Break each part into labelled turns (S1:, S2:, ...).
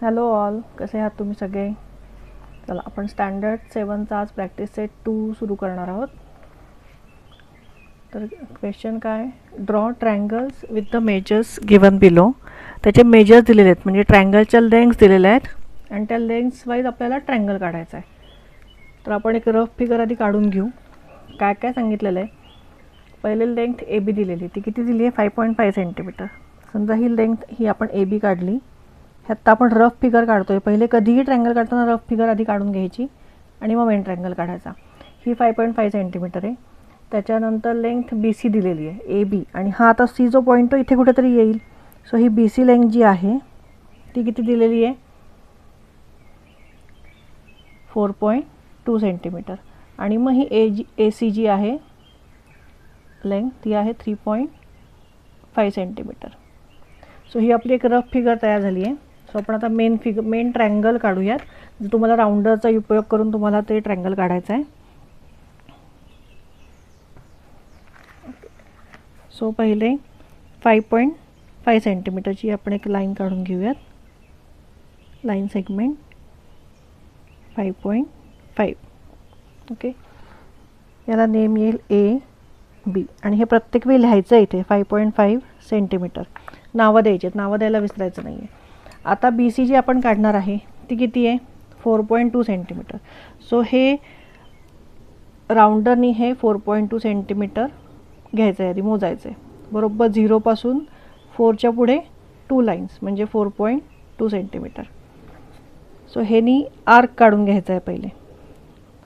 S1: Hello all, कसे आहात तुम्ही सगळे? चला आपण स्टँडर्ड 7चा आज प्रॅक्टिस सेट 2 सुरू करणार आहोत. तर क्वेश्चन काय, draw triangles with the measures given below. त्याचे मेजर्स दिलेले आहेत, म्हणजे ट्रायंगलच्या लेंग्थ दिलेल्या आहेत आणि त्या लेंग्थ वाईज आपल्याला ट्रायंगल काढायचा आहे. तर आपण एक रफ फिगर आधी काढून घेऊ. काय काय सांगितलेलं आहे. पहिले लेंग्थ ए बी दिलेली, ती किती दिली आहे? 5.5 सेंटीमीटर. समजा ही लेंग्थ ही आपण ए बी काढली. ह्यात आपण रफ फिगर काढतोय. पहिले कधीही ट्रायंगल काढताना रफ फिगर आधी काढून घ्यायची आणि मग मेन ट्रायंगल काढायचा. ही 5.5 सेंटीमीटर आहे. त्याच्यानंतर लेंग्थ बी सी दिलेली आहे, ए बी, आणि हा आता सी जो पॉईंट तो इथे कुठेतरी येईल. सो ही बी सी लेंग्थ जी आहे ती किती दिलेली आहे? 4.2 सेंटीमीटर. आणि मग ही ए सी जी आहे लेंग्थ ती आहे 3.5 सेंटीमीटर. सो ही आपली एक रफ फिगर तयार झाली आहे. सो आपण आता मेन ट्रायंगल काढूयात. तुम्हाला राऊंडरचा उपयोग करून तुम्हाला ते ट्रायंगल काढायचं आहे. सो पहिले 5.5 सेंटीमीटरची आपण एक लाईन काढून घेऊयात. Line segment 5.5. ओके, याला नेम येईल ए बी, आणि हे प्रत्येक वेळी लिहायचं आहे इथे 5.5 सेंटीमीटर. नावं द्यायची आहेत, नावं द्यायला विसरायचं नाही आहे. आता बी सी जी आपण काढणार आहे ती किती आहे? 4.2 सेंटीमीटर. सो हे राऊंडरनी हे 4.2 सेंटीमीटर घ्यायचं आहे, आधी मोजायचं आहे. बरोबर 0पासून 4च्या पुढे 2 लाईन्स म्हणजे 4.2 सेंटीमीटर. सो ह्यानी आर्क काढून घ्यायचा आहे पहिले.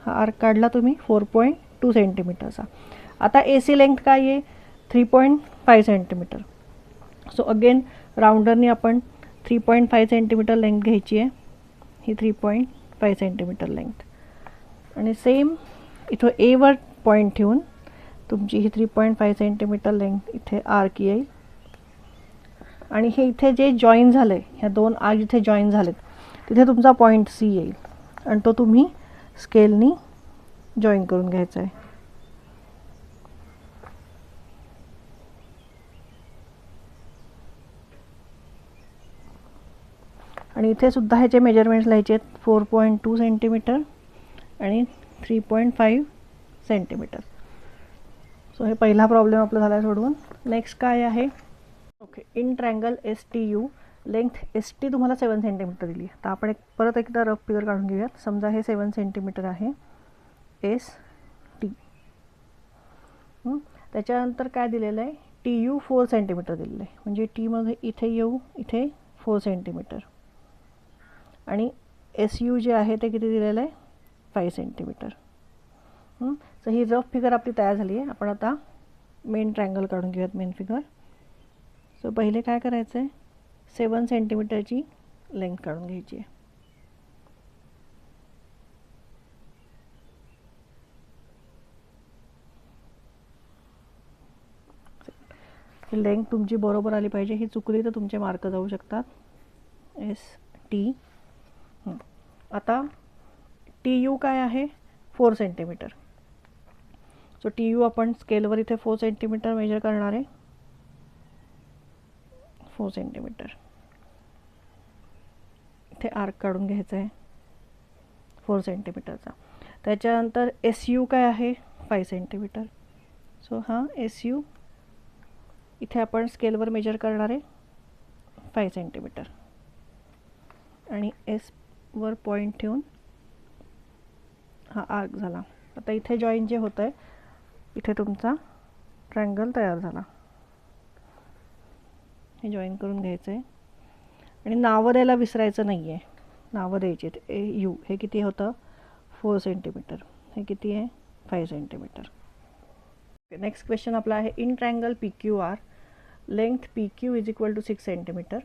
S1: हा आर्क काढला तुम्ही 4.2 सेंटीमीटरचा. आता ए सी लेंग्थ काय आहे? 3.5 सेंटीमीटर. सो अगेन राऊंडरनी आपण 3.5 सेंटीमीटर लेंग्थ घ्यायची आहे. ही 3.5 सेंटीमीटर लेंग्थ. आणि सेम इथं एवर पॉईंट ठेवून तुमची ही 3.5 सेंटीमीटर लेंग्थ इथे आर्क येईल. आणि हे इथे जे जॉईन झालं आहे, ह्या दोन आर्क जिथे जॉईन झालेत तिथे तुमचा पॉईंट सी येईल आणि तो तुम्ही स्केलनी जॉईन करून घ्यायचा आहे. आणि इथे सुद्धा ह्याचे मेजरमेंट्स लिहायचे आहेत. 4.2 सेंटीमीटर आणि 3.5 सेंटीमीटर. सो हे पहिला प्रॉब्लेम आपला झाला आहे सोडवून. नेक्स्ट काय आहे? Okay, in triangle S T U length S T तुम्हाला 7 सेंटीमीटर दिली आहे. तर आपण परत एकदा रफ फिगर काढून घेऊयात. समजा हे 7 सेंटीमीटर आहे एस टी. त्याच्यानंतर काय दिलेलं आहे? टी यू 4 सेंटीमीटर दिलेलं आहे, म्हणजे टीमध्ये इथे येऊ इथे 4 सेंटीमीटर. आणि एस यू जे आहे ते किती दिलेलं आहे? 5 सेंटीमीटर. सो ही रफ फिगर आपली तयार झाली आहे. आपण आता मेन ट्रायंगल काढून घेऊयात, मेन फिगर. सो पहिले काय करायचं आहे? 7 सेंटीमीटरची लेंथ काढून घ्यायची आहे. ही लेंथ तुमची बरोबर आली पाहिजे. ही चुकली तर तुमचे मार्क जाऊ शकतात. S T. आता टी यू काय आहे? 4 सेंटीमीटर. सो टी यू आपण स्केलवर इथे 4 सेंटीमीटर मेजर करणार आहे. 4 सेंटीमीटर. इथे आर्क काढून घ्यायचा आहे 4 सेंटीमीटरचा. त्याच्यानंतर एस यू काय आहे? 5 सेंटीमीटर. सो हा एस यू इथे आपण स्केलवर मेजर करणार आहे 5 सेंटीमीटर. आणि एसवर पॉईंट ठेवून हा आर्क झाला. आता इथे जॉईन जे होतं आहे इथे तुमचा ट्रायंगल तयार झाला. हे जॉईन करून घ्यायचं आहे. आणि नावं द्यायला विसरायचं नाही आहे. नावं द्यायची आहेत. ए यू हे किती होतं? 4 सेंटीमीटर. हे किती आहे? 5 सेंटीमीटर. नेक्स्ट क्वेश्चन आपला आहे, in triangle P Q R length P Q is equal to 6 centimetre,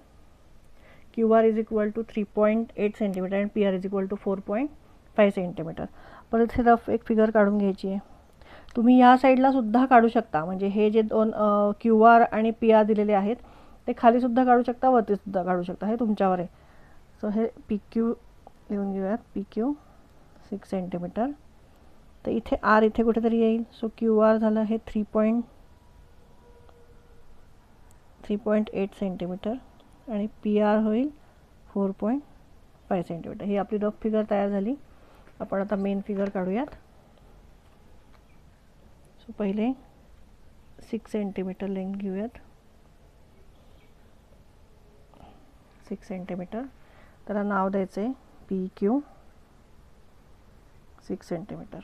S1: Q R is equal to 3.8 centimetre आणि P R is equal to 4.5 centimetre. परत हे रफ एक फिगर काढून घ्यायची आहे. तुम्ही या साईडला सुद्धा काढू शकता, म्हणजे हे जे दोन क्यू आर आणि पी आर दिलेले आहेत ते खाली सुद्धा काढू शकता, वरती सुद्धा काढू शकता, हे तुमच्यावर आहे. सो हे पी क्यू लिहून घेऊयात. P Q 6 centimetre. तर इथे आर इथे कुठेतरी येईल. सो क्यू आर झालं हे 3.8 सेंटीमीटर आणि पी आर होईल 4.5 5 सेंटीमीटर. ही आपली रफ फिगर तयार झाली. आपण आता मेन फिगर काढूयात. सो पहिले 6 सेंटीमीटर लेंथ घेऊयात. 6 सेंटीमीटर. त्याला नाव द्यायचं आहे PQ 6 सेंटीमीटर.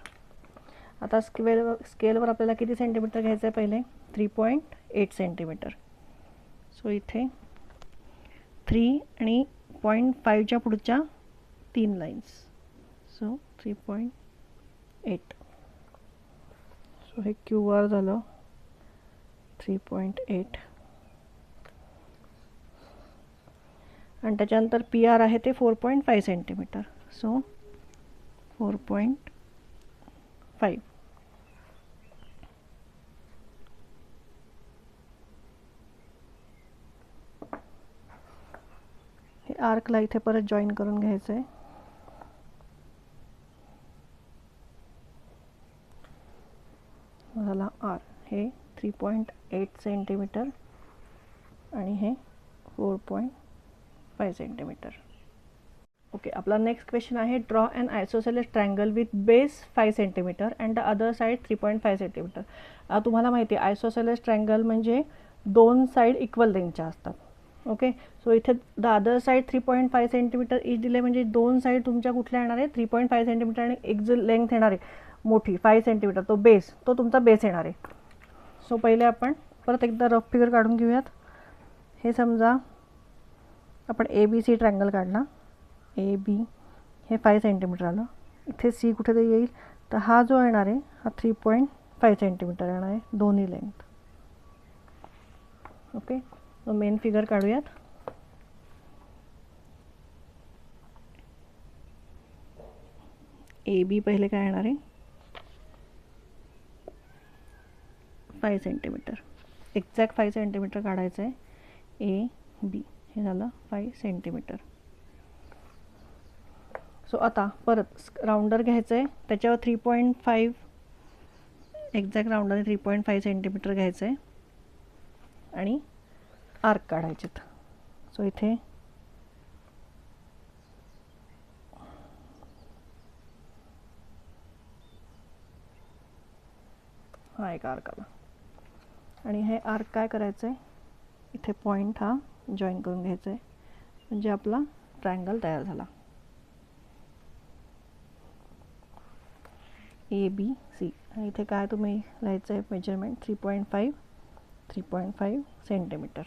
S1: आता स्केलवर आपल्याला किती सेंटीमीटर घ्यायचं आहे पहिले? 3.8 सेंटीमीटर. सो इथे 3 आणि 0.5च्या पुढच्या 3 लाईन्स. सो 3.8. सो हे QR झालं 3.8. आणि त्याच्यानंतर PR आहे ते 4.5 सेंटीमीटर. सो 4.5. हे आर्कला इथे परत जॉईन करून घ्यायचं आहे. झाला R. हे 3.8 सेंटीमीटर आणि हे 4.5 सेंटीमीटर. ओके, आपला नेक्स्ट क्वेश्चन आहे draw an isosceles triangle with base 5 centimetre and the other side 3.5 centimetre. तुम्हाला माहिती आहे आयसोसेलेस ट्रायंगल म्हणजे दोन साइड इक्वल लेंथच्या असतात. ओके, सो इथे द अदर साइड 3.5 सेंटीमीटर इच दिले, म्हणजे दोन साइड तुमच्या कुठल्या येणार आहे? 3.5 सेंटीमीटर आणि एक जो लेंथ येणार आहे मोठी 5 सेंटीमीटर, तो बेस, तो तुमचा बेस येणार आहे. सो पहिले आपण परत एकदा रफ फिगर काढून घेऊयात. हे समजा आपण ABC ट्रायंगल काढला. AB हे 5 सेंटीमीटर आलं. इथे C कुठेतरी येईल, तर हा जो येणार आहे हा 3.5 सेंटीमीटर येणार आहे दोन्ही लेंथ. ओके, तो मेन फिगर काढूयात. AB पहिले काय येणार आहे? 5 सेंटीमीटर. एक्झॅक्ट 5 सेंटीमीटर काढायचं आहे. AB हे झालं 5 सेंटीमीटर. सो आता परत राऊंडर घ्यायचं आहे, त्याच्यावर 3.5 एक्झॅक्ट राऊंडरने 3.5 सेंटीमीटर घ्यायचं आहे आणि आर्क काढायचेत. सो इथे हा एक आर्क आला आणि हे आर्क काय करायचं आहे? इथे पॉईंट हा जॉईन करून घ्यायचा आहे, म्हणजे आपला ट्रायंगल तयार झाला. ABC आणि इथे काय तुम्ही लिहायचं आहे मेजरमेंट? 3.5 सेंटीमीटर.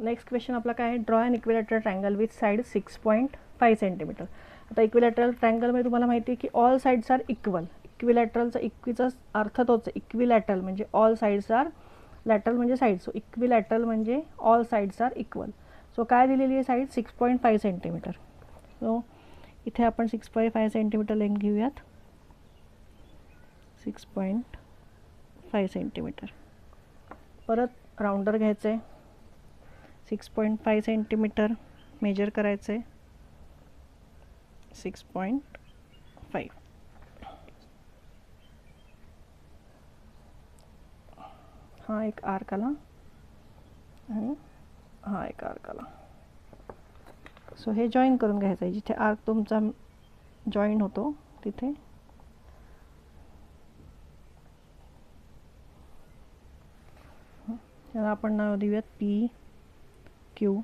S1: नेक्स्ट क्वेश्चन आपला काय आहे? Draw an equilateral triangle with side 6.5 centimetre. आता इक्विलॅटरल ट्रायंगलमध्ये तुम्हाला माहिती आहे की ऑल साइड्स आर इक्वल. इक्विलॅटरलचा इक्वीचा अर्थ तोच आहे. इक्विलॅटरल म्हणजे ऑल साइड्स आर, लॅटरल म्हणजे साइड. सो इक्विलॅटरल म्हणजे all sides are equal. So काय दिलेली आहे साइड? 6.5 सेंटीमीटर. सो इथे आपण 6.5 सेंटीमीटर लेंथ घेऊयात. 6.5 सेंटीमीटर. परत राऊंडर घ्यायचं आहे. 6.5 सेंटीमीटर मेजर करायचं आहे. 6.5. हा एक आर्क आला आणि हा एक आर्क आला. सो हे जॉईन करून घ्यायचं आहे. जिथे आर्क तुमचा जॉईन होतो तिथे त्याला आपण नाव देऊयात PQ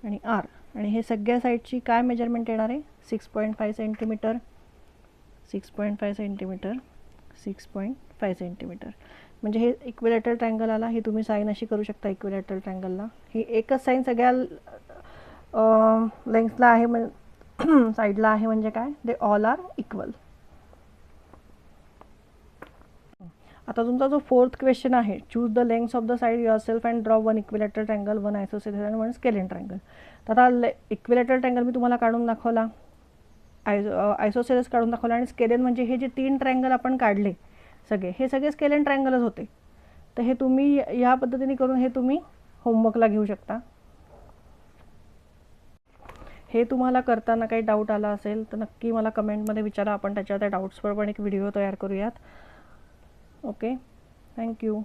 S1: आणि R. आणि हे सगळ्या साईडची काय मेजरमेंट येणार आहे? 6.5 सेंटीमीटर, 6.5 सेंटीमीटर, 6.5 सेंटीमीटर. म्हणजे हे इक्विलॅटरल ट्रायंगल आला. ही तुम्ही साईन अशी करू शकता इक्विलॅटरल ट्रायंगलला. ही एकच साईन सगळ्या लेंथला आहे, साईडला आहे, म्हणजे काय? They all are equal. आता तुमचा जो फोर्थ क्वेश्चन आहे, choose the lengths of the side yourself and draw one equilateral triangle, one isosceles आणि वन स्केलेन ट्रायंगल. तर आता इक्विलॅटरल ट्रायंगल मी तुम्हाला काढून दाखवला, आयसोसेलेस काढून दाखवला आणि स्केलेन म्हणजे हे जे 3 ट्रायंगल आपण काढले सगळे, हे सगळे स्केलेन ट्रायंगलच होते. तर हे तुम्ही या पद्धतीने करून हे तुम्ही होमवर्कला घेऊ शकता. हे तुम्हाला करताना काही डाऊट आला असेल तर नक्की मला कमेंटमध्ये विचारा. आपण त्याच्या त्या डाऊट्सवर पण एक व्हिडिओ तयार करूयात. Okay, thank you.